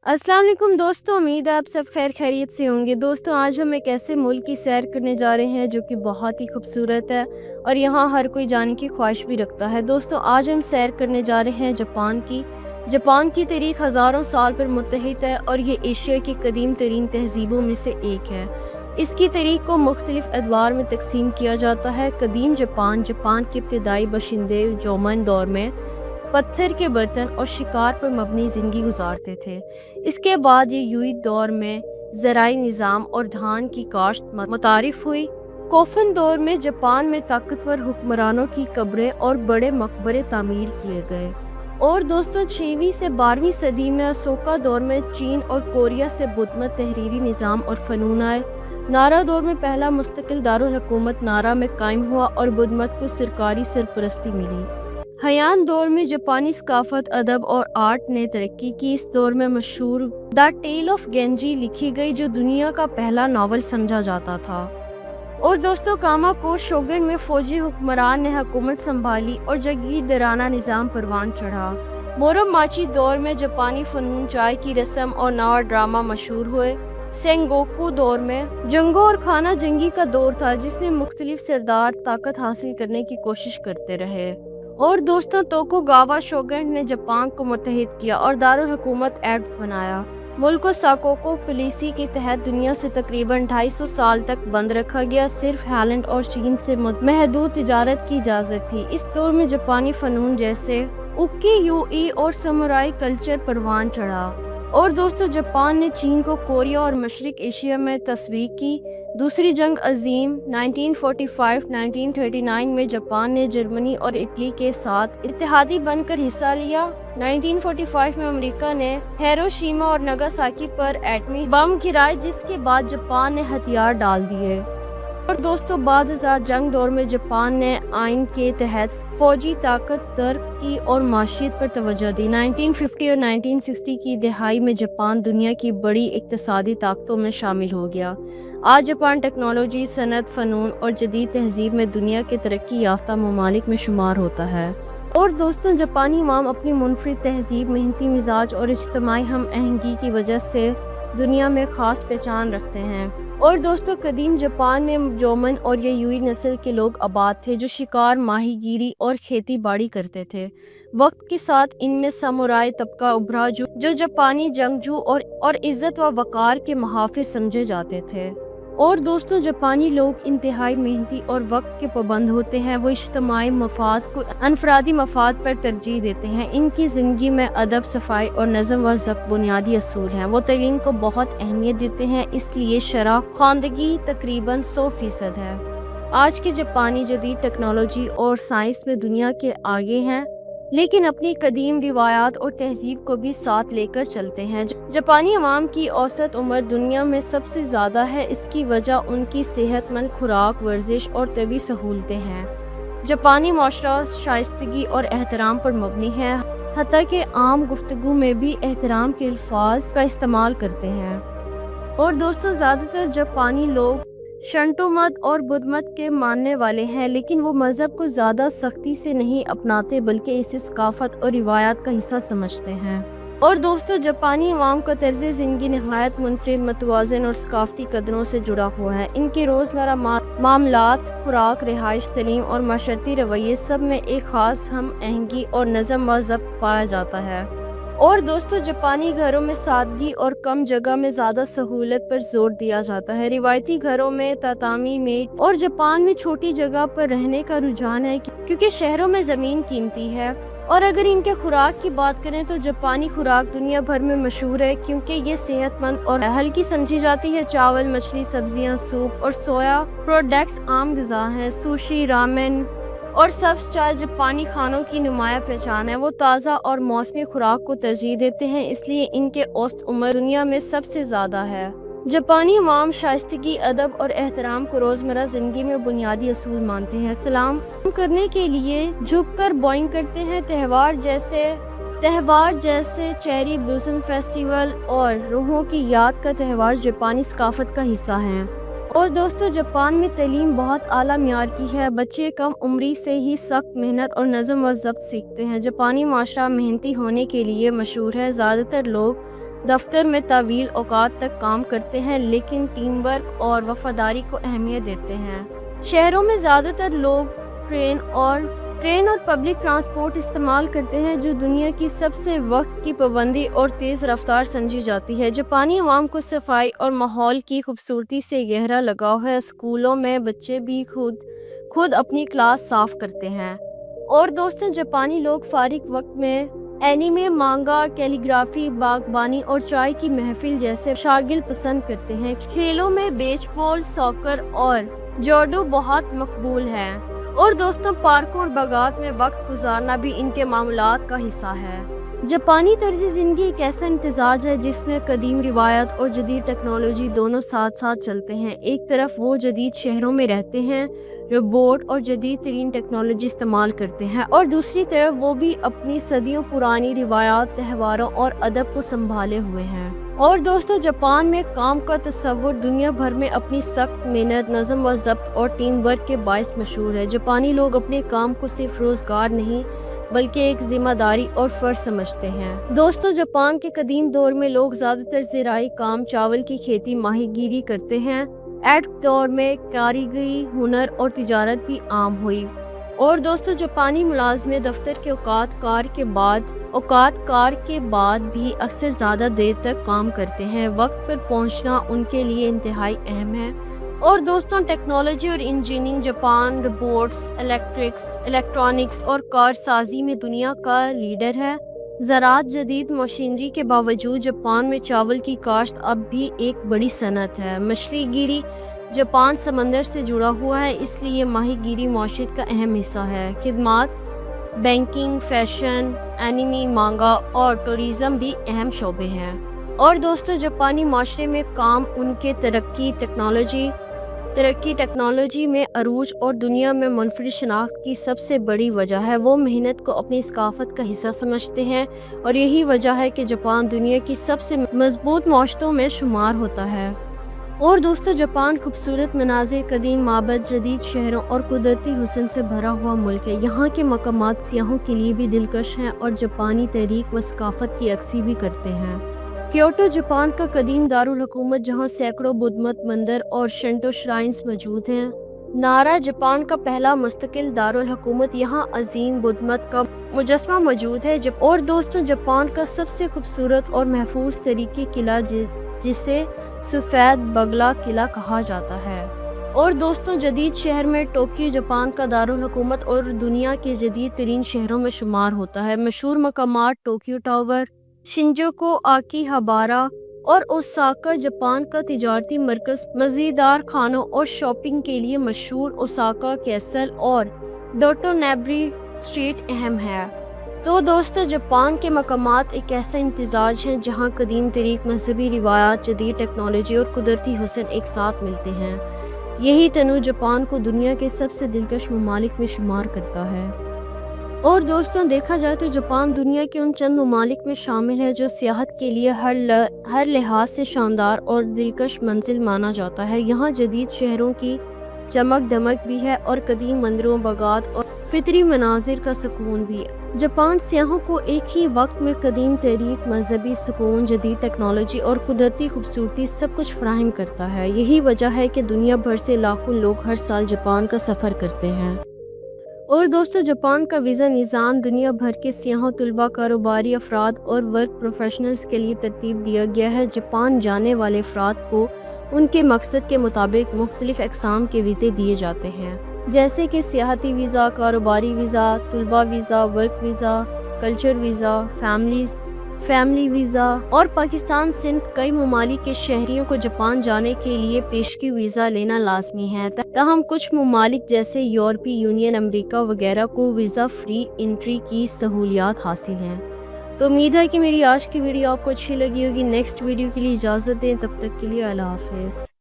अस्सलाम वालेकुम दोस्तों, उम्मीद है आप सब खैर खैरियत से होंगे। दोस्तों, आज हम एक ऐसे मुल्क की सैर करने जा रहे हैं जो कि बहुत ही खूबसूरत है और यहाँ हर कोई जाने की ख्वाहिश भी रखता है। दोस्तों, आज हम सैर करने जा रहे हैं जापान की तारीख हज़ारों साल पर मुत्तहिद है और ये एशिया की कदीम तरीन तहजीबों में से एक है। इसकी तारीख को मुख्तलिफ अदवार में तकसीम किया जाता है। कदीम जापान के इब्तदाई बशिंदे जोमन दौर में पत्थर के बर्तन और शिकार पर मबनी ज़िंदगी गुजारते थे। इसके बाद ये यूई दौर में ज़राई निज़ाम और धान की काश्त मुतारिफ हुई। कोफन दौर में जापान में ताकतवर हुक्मरानों की कब्रें और बड़े मकबरे तामीर किए गए। और दोस्तों, 6वीं से 12वीं सदी में असोका दौर में चीन और कोरिया से बुतमत तहरीरी निज़ाम और फ़नून आए। नारा दौर में पहला मुस्तकिल दारुल हुकूमत नारा में कायम हुआ और बुतमत को सरकारी सरपरस्ती मिली। हयान दौर में जापानी सकाफत, अदब और आर्ट ने तरक्की की। इस दौर में मशहूर द टेल ऑफ गेंजी लिखी गई जो दुनिया का पहला नावल समझा जाता था। और दोस्तों, कामाको शोगन में फौजी हुक्मरान ने हुकूमत संभाली और जागीरदाराना निज़ाम परवान चढ़ा। मोरोमाची दौर में जापानी फ़नून, चाय की रस्म और नावा ड्रामा मशहूर हुए। सेंगोकू दौर में जंगों और खाना जंगी का दौर था जिसमें मुख्तलिफ सरदार ताकत हासिल करने की कोशिश करते रहे। और दोस्तों, तोकुगावा शोगन ने जापान को मुत्तहिद किया और दारुल हुकूमत एक्ट बनाया। मुल्क को साकोको पॉलिसी के तहत दुनिया से तकरीबन 250 साल तक बंद रखा गया। सिर्फ हालैंड और चीन से महदूद तिजारत की इजाज़त थी। इस दौर में जापानी फ़नून जैसे उक्की यूई और समुराई कल्चर परवान चढ़ा। और दोस्तों, जापान ने चीन को कोरिया और मशरिक एशिया में तस्वीर की। दूसरी जंग अजीम 1945-1939 में जापान ने जर्मनी और इटली के साथ इत्तेहादी बनकर हिस्सा लिया। 1945 में अमेरिका ने हिरोशिमा और नागासाकी पर एटमी बम गिराए जिसके बाद जापान ने हथियार डाल दिए। और दोस्तों, बाद जंग दौर में जापान ने आइन के तहत फौजी ताकत, तरक्की और माशियत पर तवज्जो दी। 1950 और 1960 की दहाई में जापान दुनिया की बड़ी इक़्तिसादी ताकतों में शामिल हो गया। आज जापान टेक्नोलॉजी, सनत, फ़नून और जदीद तहजीब में दुनिया के तरक्की याफ्ता ममालिक में शुमार होता है। और दोस्तों, जापानी इमाम अपनी मुनफरिद तहजीब, मेहनती मिजाज और इज्तिमाई हम आहंगी की वजह से दुनिया में ख़ास पहचान रखते हैं। और दोस्तों, कदीम जापान में जोमन और यूई नस्ल के लोग आबाद थे जो शिकार, माहीगीरी और खेती बाड़ी करते थे। वक्त के साथ इनमें समुराई तबका उभरा जो जापानी जंगजू और इज़्ज़त व वक़ार के मुहाफ़िज़ समझे जाते थे। और दोस्तों, जापानी लोग इंतहाई मेहनती और वक्त के पाबंद होते हैं। वो इज्तिमाई मफाद को अनफरादी मफाद पर तरजीह देते हैं। इनकी ज़िंदगी में अदब, सफाई और नज़म व ज़ब्त बुनियादी असूल हैं। वो तालीम को बहुत अहमियत देते हैं, इसलिए शरह ख़वानदगी तकरीबन 100% है। आज के जापानी जदीद टेक्नोलॉजी और साइंस में दुनिया के आगे हैं, लेकिन अपनी कदीम रिवायात और तहजीब को भी साथ लेकर चलते हैं। जापानी अवाम की औसत उम्र दुनिया में सबसे ज़्यादा है। इसकी वजह उनकी सेहतमंद खुराक, वर्जिश और तबी सहूलतें हैं। जापानी माशरा शाइस्तगी और एहतराम पर मबनी है, हत्ता कि आम गुफ्तगू में भी एहतराम के अल्फाज का इस्तेमाल करते हैं। और दोस्तों, ज़्यादातर जापानी लोग शंटो मत और बुद्ध मत के मानने वाले हैं, लेकिन वो मज़हब को ज़्यादा सख्ती से नहीं अपनाते बल्कि इसे सकाफत और रिवायात का हिस्सा समझते हैं। और दोस्तों, जापानी अवाम का तर्ज़ ज़िंदगी नहायत मुनफरिद, मतवाज़न और सकाफती कदरों से जुड़ा हुआ है। इनके रोज़मर्रा मामलात, खुराक, रिहाइश, तलीम और माशरती रवैये सब में एक ख़ास हम आहंगी और नज़म व ज़ब्त पाया जाता है। और दोस्तों, जापानी घरों में सादगी और कम जगह में ज़्यादा सहूलत पर जोर दिया जाता है। रिवायती घरों में तातामी मेट और जापान में छोटी जगह पर रहने का रुझान है क्योंकि शहरों में ज़मीन कीमती है। और अगर इनके खुराक की बात करें तो जापानी खुराक दुनिया भर में मशहूर है क्योंकि ये सेहतमंद और हल्की समझी जाती है। चावल, मछली, सब्जियां, सूप और सोया प्रोडक्ट्स आम ग़िज़ा हैं। सुशी, रामेन और सब्ज़ चाय जापानी खानों की नुमाया पहचान है। वो ताज़ा और मौसमी खुराक को तरजीह देते हैं, इसलिए इनके औसत उम्र दुनिया में सबसे ज़्यादा है। जापानी अवाम शाइस्तगी, अदब और एहतराम को रोज़मर्रा ज़िंदगी में बुनियादी असूल मानते हैं। सलाम करने के लिए झुककर बॉइंग करते हैं। त्यौहार जैसे चेरी ब्लॉसम फेस्टिवल और रूहों की याद का त्यौहार जापानी सकाफत का हिस्सा हैं। और दोस्तों, जापान में तालीम बहुत आला मियार की है। बच्चे कम उम्री से ही सख्त मेहनत और नज़म व ज़ब्त सीखते हैं। जापानी माशरा मेहनती होने के लिए मशहूर है। ज़्यादातर लोग دفتر میں طویل اوقات تک کام کرتے ہیں لیکن ٹیم ورک اور وفاداری کو اہمیت دیتے ہیں۔ شہروں میں زیادہ تر لوگ ٹرین اور پبلک ٹرانسپورٹ استعمال کرتے ہیں جو دنیا کی سب سے وقت کی پابندی اور تیز رفتار سمجھی جاتی ہے۔ جاپانی عوام کو صفائی اور ماحول کی خوبصورتی سے گہرا لگاؤ ہے۔ اسکولوں میں بچے بھی خود اپنی کلاس صاف کرتے ہیں۔ اور دوستوں، جاپانی لوگ فارغ وقت میں اینیمے، مانگا، کیلیگرافی، باغبانی اور چائے کی محفل جیسے شاغل پسند کرتے ہیں۔ کھیلوں میں بیس بال، ساکر اور جوڈو بہت مقبول ہے۔ اور دوستوں، پارکوں اور باغات میں وقت گزارنا بھی ان کے معمولات کا حصہ ہے۔ جاپانی طرز زندگی ایک ایسا امتزاج ہے جس میں قدیم روایت اور جدید ٹیکنالوجی دونوں ساتھ ساتھ چلتے ہیں۔ ایک طرف وہ جدید شہروں میں رہتے ہیں، روبوٹ اور جدید ترین ٹیکنالوجی استعمال کرتے ہیں، اور دوسری طرف وہ بھی اپنی صدیوں پرانی روایات، تہواروں اور ادب کو سنبھالے ہوئے ہیں۔ اور دوستوں، جاپان میں کام کا تصور دنیا بھر میں اپنی سخت محنت، نظم و ضبط اور ٹیم ورک کے باعث مشہور ہے۔ جاپانی لوگ اپنے کام کو صرف روزگار نہیں بلکہ ایک ذمہ داری اور فرض سمجھتے ہیں۔ دوستوں، جاپان کے قدیم دور میں لوگ زیادہ تر زرعی کام، چاول کی کھیتی، ماہی گیری کرتے ہیں۔ ایڈ دور میں کاریگری، ہنر اور تجارت بھی عام ہوئی۔ اور دوستوں، جاپانی ملازمے دفتر کے اوقات کار کے بعد بھی اکثر زیادہ دیر تک کام کرتے ہیں۔ وقت پر پہنچنا ان کے لیے انتہائی اہم ہے۔ اور دوستوں، ٹیکنالوجی اور انجینئرنگ، جاپان روبوٹس، الیکٹرانکس اور کار سازی میں دنیا کا لیڈر ہے۔ زراعت، جدید مشینری کے باوجود جاپان میں چاول کی کاشت اب بھی ایک بڑی صنعت ہے۔ مچھلی گیری، جاپان سمندر سے جڑا ہوا ہے، اس لیے ماہی گیری معیشت کا اہم حصہ ہے۔ خدمات، بینکنگ، فیشن، اینیمے، مانگا اور ٹورازم بھی اہم شعبے ہیں۔ اور دوستوں، جاپانی معاشرے میں کام ان کے ترقی ٹیکنالوجی میں عروج اور دنیا میں منفرد شناخت کی سب سے بڑی وجہ ہے۔ وہ محنت کو اپنی ثقافت کا حصہ سمجھتے ہیں، اور یہی وجہ ہے کہ جاپان دنیا کی سب سے مضبوط معاشروں میں شمار ہوتا ہے۔ اور دوستو، جاپان خوبصورت مناظر، قدیم معبد، جدید شہروں اور قدرتی حسن سے بھرا ہوا ملک ہے۔ یہاں کے مقامات سیاحوں کے لیے بھی دلکش ہیں اور جاپانی تاریخ و ثقافت کی عکاسی بھی کرتے ہیں۔ کیوٹو جاپان کا قدیم دارالحکومت جہاں سینکڑوں بدھ مت مندر اور شنٹو شرائنز موجود ہیں۔ نارا جاپان کا پہلا مستقل دارالحکومت، یہاں عظیم بدھ مت کا مجسمہ موجود ہے۔ اور دوستوں، جاپان کا سب سے خوبصورت اور محفوظ تاریخی قلعہ جسے سفید بگلا قلعہ کہا جاتا ہے۔ اور دوستوں، جدید شہر میں ٹوکیو جاپان کا دارالحکومت اور دنیا کے جدید ترین شہروں میں شمار ہوتا ہے۔ مشہور مقامات ٹوکیو ٹاور، شنجوکو، آکی ہابارا اور اوساکا جاپان کا تجارتی مرکز، مزیدار کھانوں اور شاپنگ کے لیے مشہور اوساکا کیسل اور ڈوٹونیبری اسٹریٹ اہم ہے۔ تو دوستو، جاپان کے مقامات ایک ایسا امتزاج ہیں جہاں قدیم تاریخ، مذہبی روایات، جدید ٹیکنالوجی اور قدرتی حسن ایک ساتھ ملتے ہیں۔ یہی تنوع جاپان کو دنیا کے سب سے دلکش ممالک میں شمار کرتا ہے۔ اور دوستوں، دیکھا جائے تو جاپان دنیا کے ان چند ممالک میں شامل ہے جو سیاحت کے لیے ہر لحاظ سے شاندار اور دلکش منزل مانا جاتا ہے۔ یہاں جدید شہروں کی چمک دمک بھی ہے اور قدیم مندروں، باغات اور فطری مناظر کا سکون بھی۔ جاپان سیاحوں کو ایک ہی وقت میں قدیم تاریخ، مذہبی سکون، جدید ٹیکنالوجی اور قدرتی خوبصورتی سب کچھ فراہم کرتا ہے۔ یہی وجہ ہے کہ دنیا بھر سے لاکھوں لوگ ہر سال جاپان کا سفر کرتے ہیں۔ اور دوستو، جاپان کا ویزا نظام دنیا بھر کے سیاحوں، طلباء، کاروباری افراد اور ورک پروفیشنلز کے لیے ترتیب دیا گیا ہے۔ جاپان جانے والے افراد کو ان کے مقصد کے مطابق مختلف اقسام کے ویزے دیے جاتے ہیں، جیسے کہ سیاحتی ویزا، کاروباری ویزا، طلباء visa, work visa, culture visa, family visa. اور پاکستان سمیت کئی ممالک کے شہریوں کو جاپان جانے کے لیے پیشگی ویزا لینا لازمی ہے، تاہم کچھ ممالک جیسے یورپی یونین، امریکہ وغیرہ کو ویزا فری انٹری کی سہولیات حاصل ہیں۔ تو امید ہے کہ میری آج کی ویڈیو آپ کو اچھی لگی ہوگی۔ نیکسٹ ویڈیو کے لیے اجازت دیں، تب تک کے لیے اللہ حافظ۔